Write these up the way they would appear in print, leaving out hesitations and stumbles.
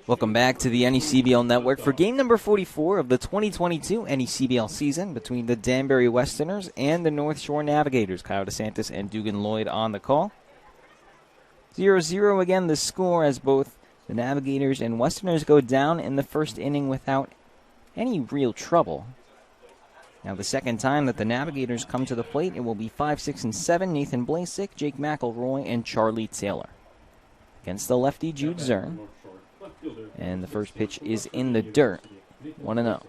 Welcome back to the NECBL Network for game number 44 of the 2022 NECBL season between the Danbury Westerners and the North Shore Navigators. Kyle DeSantis and Dugan Lloyd on the call. 0-0 again the score as both the Navigators and Westerners go down in the first inning without any real trouble. Now the second time that the Navigators come to the plate, it will be 5, 6, and 7. Nathan Blasek, Jake McElroy, and Charlie Taylor. Against the lefty Jude Zern. And the first pitch is in the dirt. 1-0.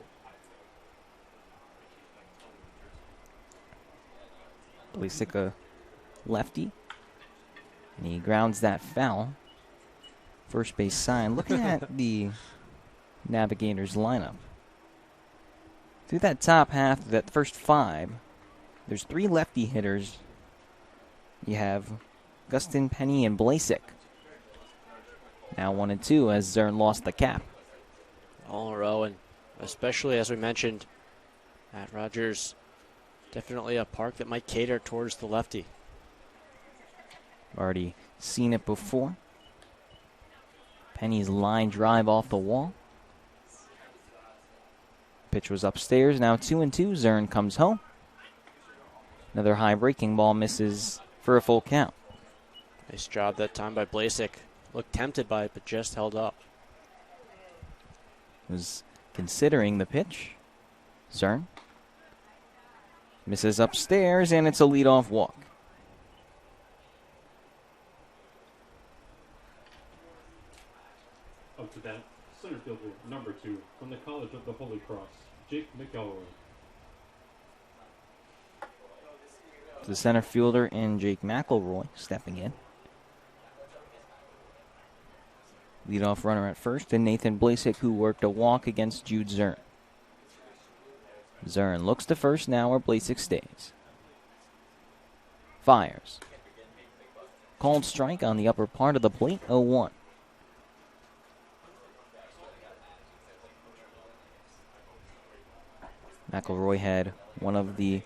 Blasek a lefty. And he grounds that foul. First base sign. Looking at the Navigators lineup. Through that top half, that first 5, there's 3 lefty hitters. You have Gustin, Penny, and Blasek. Now 1 and 2 as Zern lost the cap. All in a row, and especially as we mentioned, at Rogers, definitely a park that might cater towards the lefty. Already seen it before. Penny's line drive off the wall. Pitch was upstairs. Now 2 and 2. Zern comes home. Another high breaking ball misses for a full count. Nice job that time by Blasek. Looked tempted by it, but just held up. Was considering the pitch. Zern misses upstairs, and it's a leadoff walk. Up to that, center fielder number 2 from the College of the Holy Cross, Jake McElroy. The center fielder and Jake McElroy stepping in. Leadoff runner at first, and Nathan Blasek, who worked a walk against Jude Zern. Zern looks to first now where Blasek stays. Fires. Called strike on the upper part of the plate, 0-1. McElroy had one of the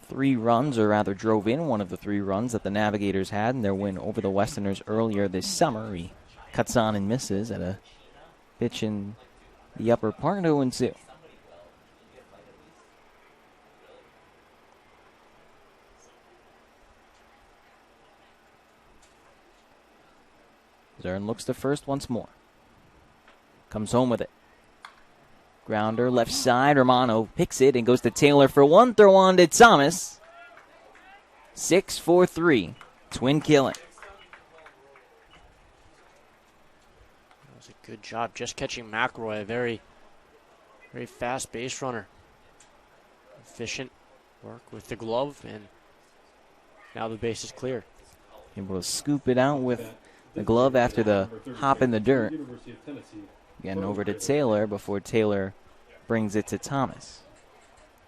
3 runs, or rather drove in one of the 3 runs that the Navigators had in their win over the Westerners earlier this summer. He cuts on and misses at a pitch in the upper part, 0-2. Zern looks to first once more. Comes home with it. Grounder left side. Romano picks it and goes to Taylor for 1. Throw on to Thomas. 6-4-3. Twin killing. That was a good job just catching McElroy, a very, very fast base runner. Efficient work with the glove, and now the base is clear. Able to scoop it out with the glove after the hop in the dirt. Again, over to Taylor before Taylor brings it to Thomas.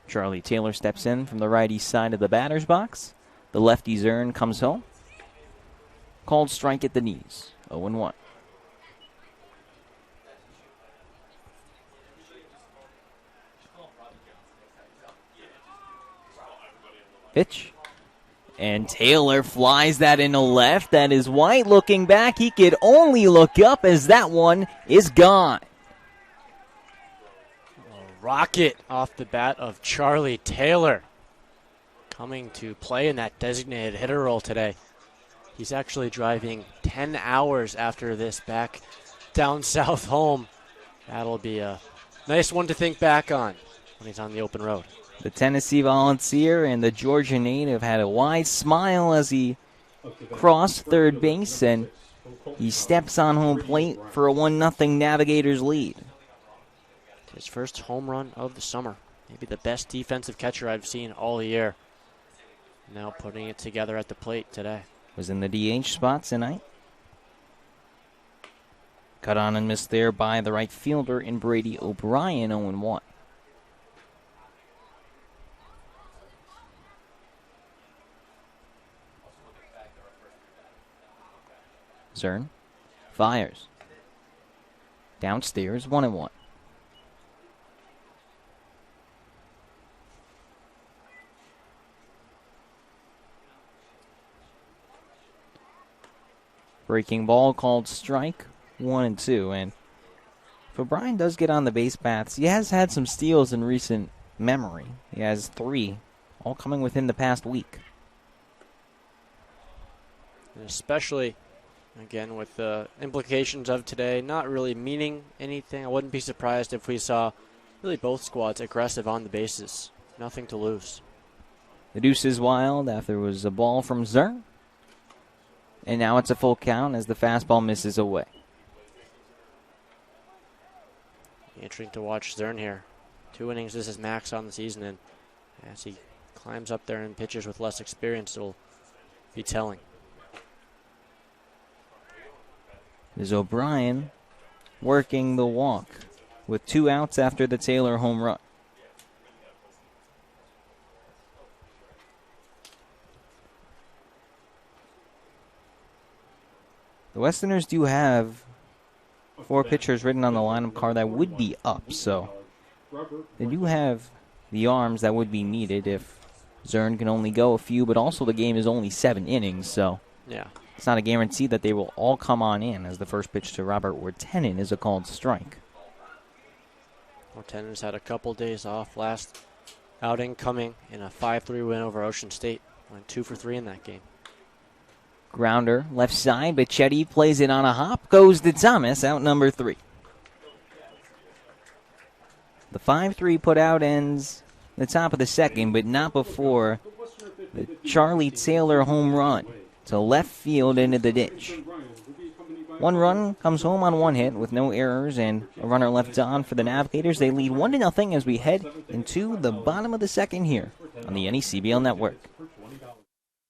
Charlie Taylor steps in from the righty side of the batter's box. The lefty Zern comes home. Called strike at the knees, 0-1. Pitch. And Taylor flies that into left. That is White looking back. He could only look up as that one is gone. A rocket off the bat of Charlie Taylor. Coming to play in that designated hitter role today. He's actually driving 10 hours after this back down south home. That'll be a nice one to think back on when he's on the open road. The Tennessee Volunteer and the Georgia native had a wide smile as he crossed third base, and he steps on home plate for a 1-0 Navigators lead. His first home run of the summer. Maybe the best defensive catcher I've seen all year. Now putting it together at the plate today. Was in the DH spot tonight. Cut on and missed there by the right fielder in Brady O'Brien, 0-1. Zern fires. Downstairs, 1-1. Breaking ball called strike 1-2. And if O'Brien does get on the base paths, he has had some steals in recent memory. He has 3, all coming within the past week. And especially, again, with the implications of today not really meaning anything, I wouldn't be surprised if we saw really both squads aggressive on the bases. Nothing to lose. The deuce is wild after it was a ball from Zern. And now it's a full count as the fastball misses away. Interesting to watch Zern here. 2 innings, this is max on the season, and as he climbs up there and pitches with less experience, it'll be telling. Is O'Brien working the walk with 2 outs after the Taylor home run. The Westerners do have 4 pitchers written on the lineup card that would be up, so they do have the arms that would be needed if Zern can only go a few, but also the game is only 7 innings, so yeah, it's not a guarantee that they will all come on in, as the first pitch to Robert Ortenin is a called strike. Ortenin's had a couple days off. Last outing coming in a 5-3 win over Ocean State. Went 2 for 3 in that game. Grounder, left side, but Chetty plays it on a hop. Goes to Thomas, out number 3. The 5-3 put out ends the top of the second, but not before the Charlie Taylor home run to left field into the ditch. 1 run comes home on 1 hit with no errors and a runner left on for the Navigators. They lead 1-0 as we head into the bottom of the second here on the NECBL Network.